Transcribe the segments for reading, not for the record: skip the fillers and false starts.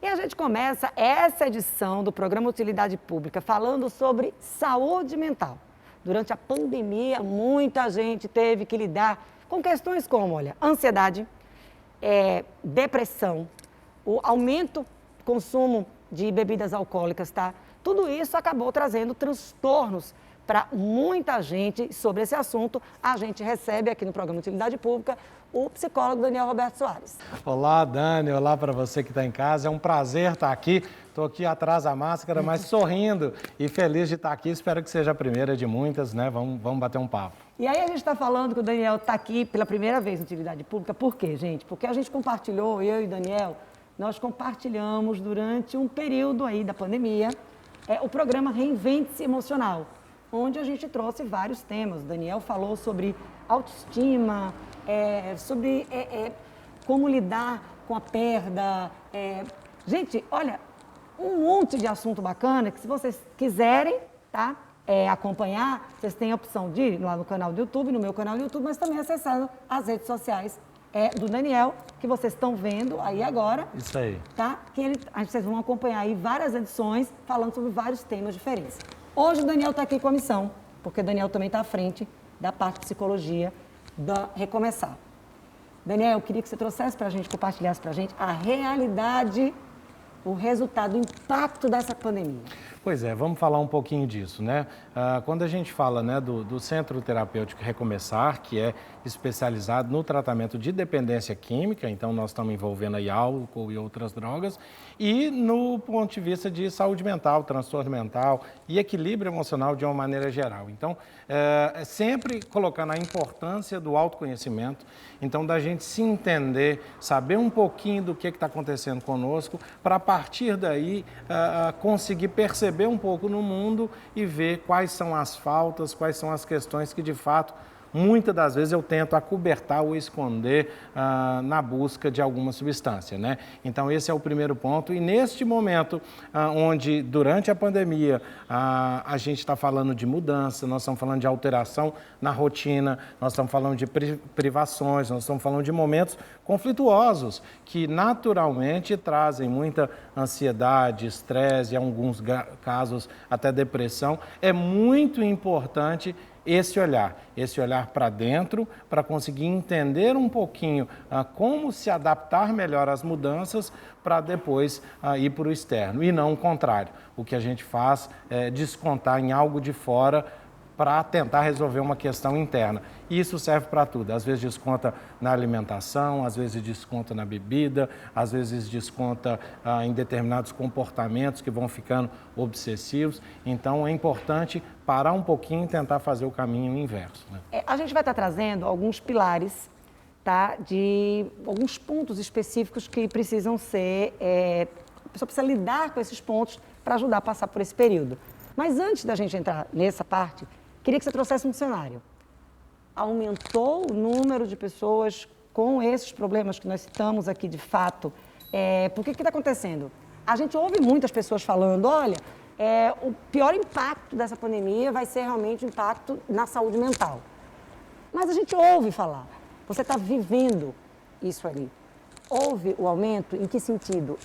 E a gente começa essa edição do programa Utilidade Pública falando sobre saúde mental. Durante a pandemia, muita gente teve que lidar com questões como, olha, ansiedade, depressão, o aumento do consumo de bebidas alcoólicas, tá? Tudo isso acabou trazendo transtornos para muita gente. Sobre esse assunto, a gente recebe aqui no programa Utilidade Pública o psicólogo Daniel Roberto Soares. Olá, Dani. Olá para você que está em casa. É um prazer estar aqui. Estou aqui atrás da máscara, mas sorrindo e feliz de estar aqui. Espero que seja a primeira de muitas, né? Vamos bater um papo. E aí a gente está falando que o Daniel está aqui pela primeira vez no Utilidade Pública. Por quê, gente? Porque a gente compartilhou, eu e o Daniel, nós compartilhamos durante um período aí da pandemia o programa Reinvente-se Emocional, onde a gente trouxe vários temas. O Daniel falou sobre autoestima, sobre como lidar com a perda. Gente, olha, um monte de assunto bacana que, se vocês quiserem, tá, acompanhar, vocês têm a opção de ir lá no canal do YouTube, no meu canal do YouTube, mas também acessando as redes sociais do Daniel, que vocês estão vendo aí agora. Isso aí. Tá? Vocês vão acompanhar aí várias edições falando sobre vários temas diferentes. Hoje o Daniel está aqui com a missão, porque o Daniel também está à frente da parte de psicologia da Recomeçar. Daniel, eu queria que você trouxesse para a gente, compartilhasse para a gente a realidade, o resultado, o impacto dessa pandemia. Pois é, vamos falar um pouquinho disso, né? Quando a gente fala, né, do Centro Terapêutico Recomeçar, que é especializado no tratamento de dependência química, então nós estamos envolvendo aí álcool e outras drogas, e no ponto de vista de saúde mental, transtorno mental e equilíbrio emocional de uma maneira geral. Então, sempre colocando a importância do autoconhecimento, então da gente se entender, saber um pouquinho do que está acontecendo conosco, para a partir daí conseguir perceber um pouco no mundo e ver quais são as faltas, quais são as questões que de fato muitas das vezes eu tento acobertar ou esconder na busca de alguma substância, né? Então esse é o primeiro ponto. E neste momento, onde durante a pandemia a gente está falando de mudança, nós estamos falando de alteração na rotina, nós estamos falando de privações, nós estamos falando de momentos conflituosos que naturalmente trazem muita ansiedade, estresse e, em alguns casos, até depressão. É muito importante esse olhar para dentro, para conseguir entender um pouquinho como se adaptar melhor às mudanças para depois ir para o externo, e não o contrário. O que a gente faz é descontar em algo de fora para tentar resolver uma questão interna. E isso serve para tudo. Às vezes desconta na alimentação, às vezes desconta na bebida, às vezes desconta em determinados comportamentos que vão ficando obsessivos. Então é importante parar um pouquinho e tentar fazer o caminho inverso, né? A gente vai estar trazendo alguns pilares, tá, de alguns pontos específicos que precisam ser... a pessoa precisa lidar com esses pontos para ajudar a passar por esse período. Mas antes da gente entrar nessa parte, queria que você trouxesse um cenário. Aumentou o número de pessoas com esses problemas que nós citamos aqui de fato. Por que está acontecendo? A gente ouve muitas pessoas falando, olha, o pior impacto dessa pandemia vai ser realmente o impacto na saúde mental. Mas a gente ouve falar, você está vivendo isso ali. Houve o aumento? Em que sentido?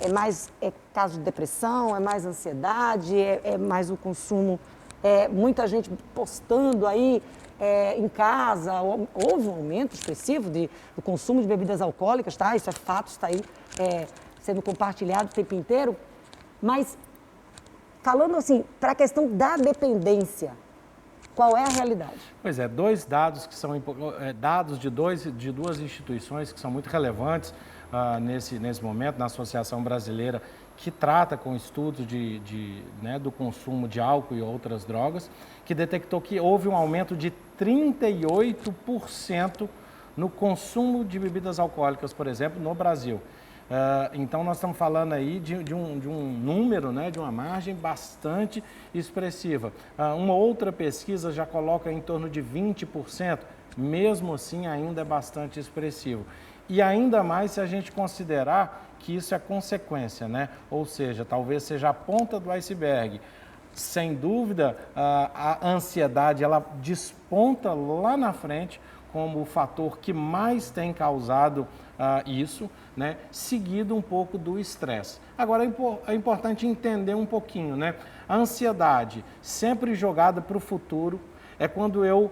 É caso de depressão? É mais ansiedade? É mais o consumo? Muita gente postando aí em casa? Houve um aumento expressivo do consumo de bebidas alcoólicas, tá? Isso é fato, está aí sendo compartilhado o tempo inteiro. Mas, falando assim, para a questão da dependência, qual é a realidade? Pois é, dois dados que são dados de duas instituições que são muito relevantes nesse momento, na Associação Brasileira, que trata com estudos do consumo de álcool e outras drogas, que detectou que houve um aumento de 38% no consumo de bebidas alcoólicas, por exemplo, no Brasil. Então, nós estamos falando aí de um número, né, de uma margem bastante expressiva. Uma outra pesquisa já coloca em torno de 20%, mesmo assim ainda é bastante expressivo. E ainda mais se a gente considerar que isso é consequência, né? Ou seja, talvez seja a ponta do iceberg. Sem dúvida, a ansiedade ela desponta lá na frente como o fator que mais tem causado isso, né, seguido um pouco do estresse. Agora, é importante entender um pouquinho, né? A ansiedade, sempre jogada para o futuro, é quando eu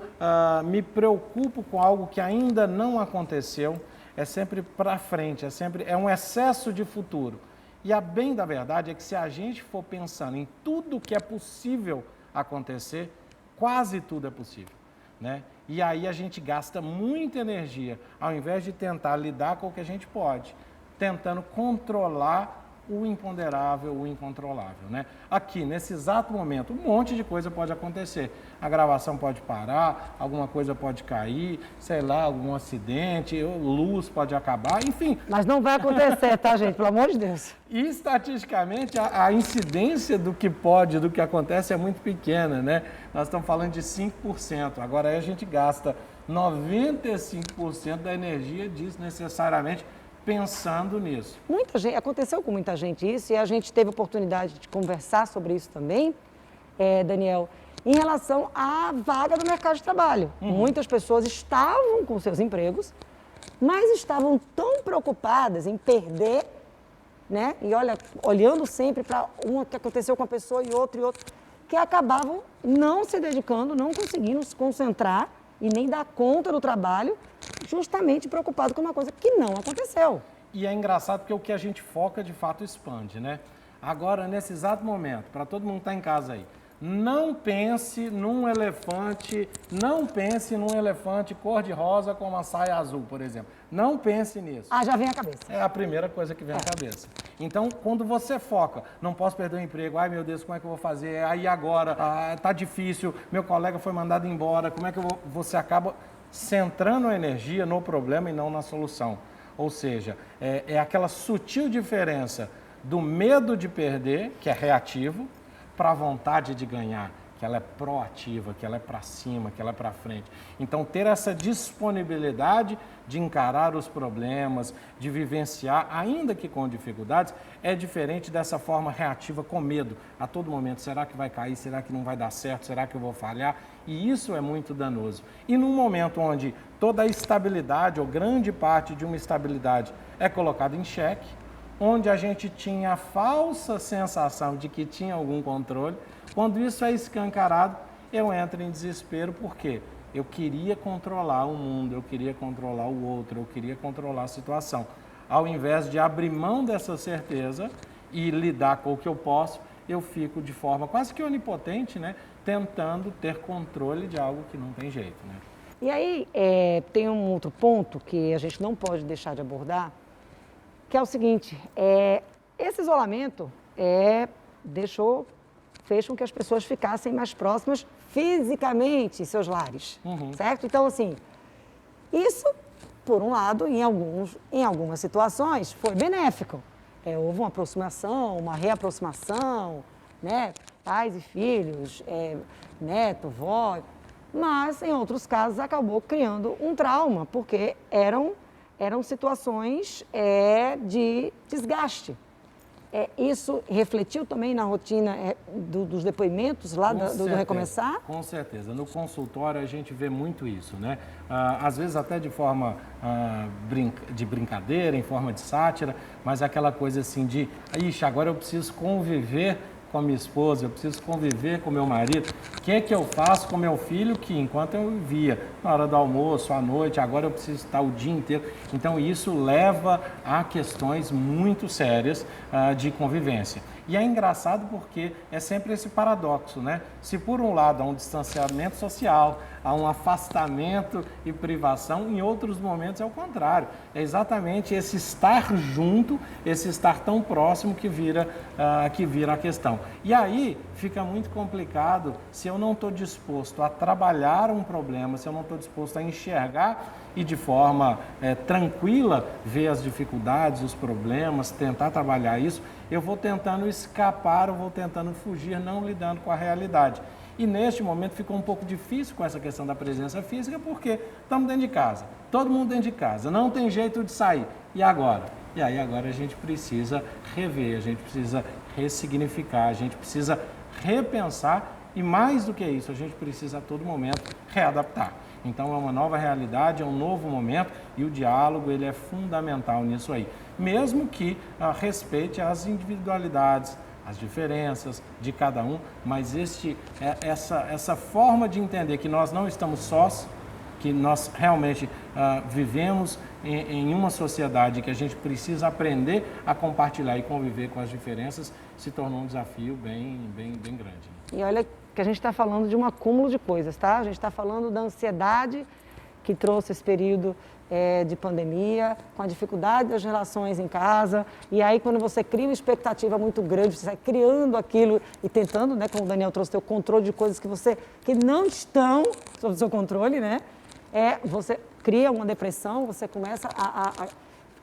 me preocupo com algo que ainda não aconteceu, é sempre para frente, é um excesso de futuro. E a bem da verdade é que se a gente for pensando em tudo que é possível acontecer, quase tudo é possível, né? E aí a gente gasta muita energia, ao invés de tentar lidar com o que a gente pode, tentando controlar o imponderável, o incontrolável, né? Aqui, nesse exato momento, um monte de coisa pode acontecer. A gravação pode parar, alguma coisa pode cair, sei lá, algum acidente, luz pode acabar, enfim. Mas não vai acontecer, tá, gente? Pelo amor de Deus. E, estatisticamente, a incidência do que acontece é muito pequena, né? Nós estamos falando de 5%. Agora, aí a gente gasta 95% da energia desnecessariamente pensando nisso. Muita gente, aconteceu com muita gente isso e a gente teve oportunidade de conversar sobre isso também, Daniel, em relação à vaga do mercado de trabalho. Muitas pessoas estavam com seus empregos, mas estavam tão preocupadas em perder, né? E olhando sempre para o que aconteceu com a pessoa e outro, que acabavam não se dedicando, não conseguindo se concentrar e nem dar conta do trabalho, justamente preocupado com uma coisa que não aconteceu. E é engraçado porque o que a gente foca, de fato, expande, né? Agora, nesse exato momento, para todo mundo que está em casa aí, não pense num elefante cor-de-rosa com uma saia azul, por exemplo. Não pense nisso. Ah, já vem à cabeça. É a primeira coisa que vem à cabeça. Então, quando você foca, não posso perder o emprego, ai meu Deus, como é que eu vou fazer? Aí agora, tá difícil, meu colega foi mandado embora, como é que você acaba centrando a energia no problema e não na solução. Ou seja, é aquela sutil diferença do medo de perder, que é reativo, para a vontade de ganhar, que ela é proativa, que ela é para cima, que ela é para frente. Então, ter essa disponibilidade de encarar os problemas, de vivenciar, ainda que com dificuldades, é diferente dessa forma reativa com medo. A todo momento, será que vai cair? Será que não vai dar certo? Será que eu vou falhar? E isso é muito danoso. E num momento onde toda a estabilidade, ou grande parte de uma estabilidade, é colocada em xeque, onde a gente tinha a falsa sensação de que tinha algum controle, quando isso é escancarado, eu entro em desespero, porque eu queria controlar o mundo, eu queria controlar o outro, eu queria controlar a situação. Ao invés de abrir mão dessa certeza e lidar com o que eu posso, eu fico de forma quase que onipotente, né, tentando ter controle de algo que não tem jeito, né? E aí, tem um outro ponto que a gente não pode deixar de abordar, que é o seguinte, esse isolamento fez com que as pessoas ficassem mais próximas fisicamente em seus lares, certo? Então, assim, isso, por um lado, em algumas situações, foi benéfico. Houve uma aproximação, uma reaproximação, né? Pais e filhos, neto, vó, mas, em outros casos, acabou criando um trauma, porque eram situações de desgaste. Isso refletiu também na rotina dos depoimentos lá do Recomeçar? Com certeza. No consultório a gente vê muito isso, né? Às vezes até de forma de brincadeira, em forma de sátira, mas aquela coisa assim de, ixi, agora eu preciso conviver com a minha esposa, eu preciso conviver com meu marido. O que é que eu faço com meu filho que, enquanto eu vivia na hora do almoço, à noite, agora eu preciso estar o dia inteiro. Então, isso leva a questões muito sérias de convivência. E é engraçado porque é sempre esse paradoxo, né? Se por um lado há um distanciamento social, há um afastamento e privação, em outros momentos é o contrário. É exatamente esse estar junto, esse estar tão próximo que vira a questão. E aí fica muito complicado se eu não estou disposto a trabalhar um problema, se eu não estou disposto a enxergar e de forma tranquila ver as dificuldades, os problemas, tentar trabalhar isso, eu vou tentando escapar, eu vou tentando fugir, não lidando com a realidade. E neste momento ficou um pouco difícil com essa questão da presença física, porque estamos dentro de casa, todo mundo dentro de casa, não tem jeito de sair. E agora? E aí agora a gente precisa rever, a gente precisa ressignificar, a gente precisa repensar e mais do que isso, a gente precisa a todo momento readaptar. Então é uma nova realidade, é um novo momento e o diálogo ele é fundamental nisso aí. Mesmo que respeite as individualidades, as diferenças de cada um, mas essa forma de entender que nós não estamos sós, que nós realmente vivemos em uma sociedade que a gente precisa aprender a compartilhar e conviver com as diferenças, se tornou um desafio bem grande. E olha que a gente está falando de um acúmulo de coisas, tá? A gente está falando da ansiedade que trouxe esse período de pandemia, com a dificuldade das relações em casa, e aí quando você cria uma expectativa muito grande, você vai criando aquilo e tentando, né, como o Daniel trouxe, ter o controle de coisas que não estão sob o seu controle, né? Você cria uma depressão, você começa a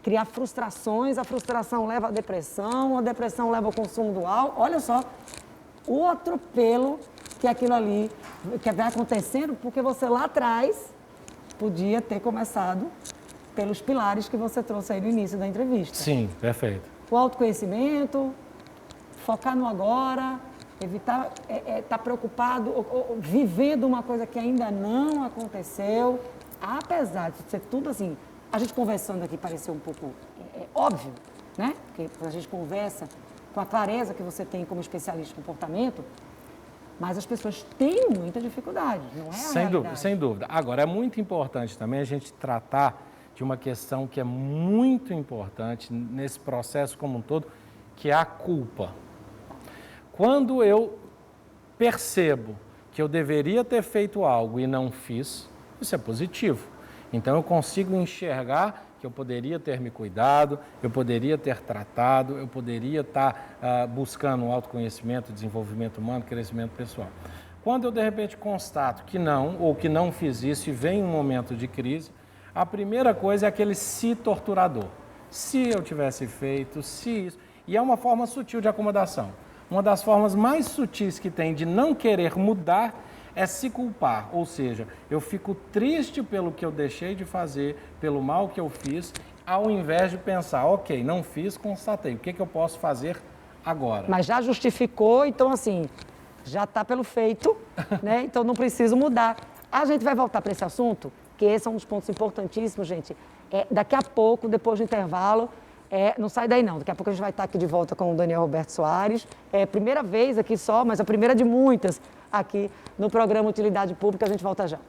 criar frustrações, a frustração leva à depressão, a depressão leva ao consumo do álcool. Olha só o atropelo que aquilo ali, que vai acontecendo, porque você lá atrás podia ter começado pelos pilares que você trouxe aí no início da entrevista. Sim, perfeito. O autoconhecimento, focar no agora, evitar estar preocupado, ou vivendo uma coisa que ainda não aconteceu, apesar de ser tudo assim, a gente conversando aqui pareceu um pouco óbvio, né? Porque quando a gente conversa com a clareza que você tem como especialista em comportamento, mas as pessoas têm muita dificuldade, não é a realidade. Sem dúvida. Agora, é muito importante também a gente tratar de uma questão que é muito importante nesse processo como um todo, que é a culpa. Quando eu percebo que eu deveria ter feito algo e não fiz, isso é positivo. Então, eu consigo enxergar que eu poderia ter me cuidado, eu poderia ter tratado, eu poderia estar buscando autoconhecimento, desenvolvimento humano, crescimento pessoal. Quando eu, de repente, constato que não, ou que não fiz isso e vem um momento de crise, a primeira coisa é aquele se torturador. Se eu tivesse feito, se isso... E é uma forma sutil de acomodação. Uma das formas mais sutis que tem de não querer mudar é se culpar, ou seja, eu fico triste pelo que eu deixei de fazer, pelo mal que eu fiz, ao invés de pensar, ok, não fiz, constatei, o que eu posso fazer agora? Mas já justificou, então assim, já está pelo feito, né? Então não preciso mudar. A gente vai voltar para esse assunto, que esse é um dos pontos importantíssimos, gente. Daqui a pouco, depois do intervalo, não sai daí não, daqui a pouco a gente vai estar aqui de volta com o Daniel Roberto Soares. Primeira vez aqui só, mas a primeira de muitas aqui no programa Utilidade Pública. A gente volta já.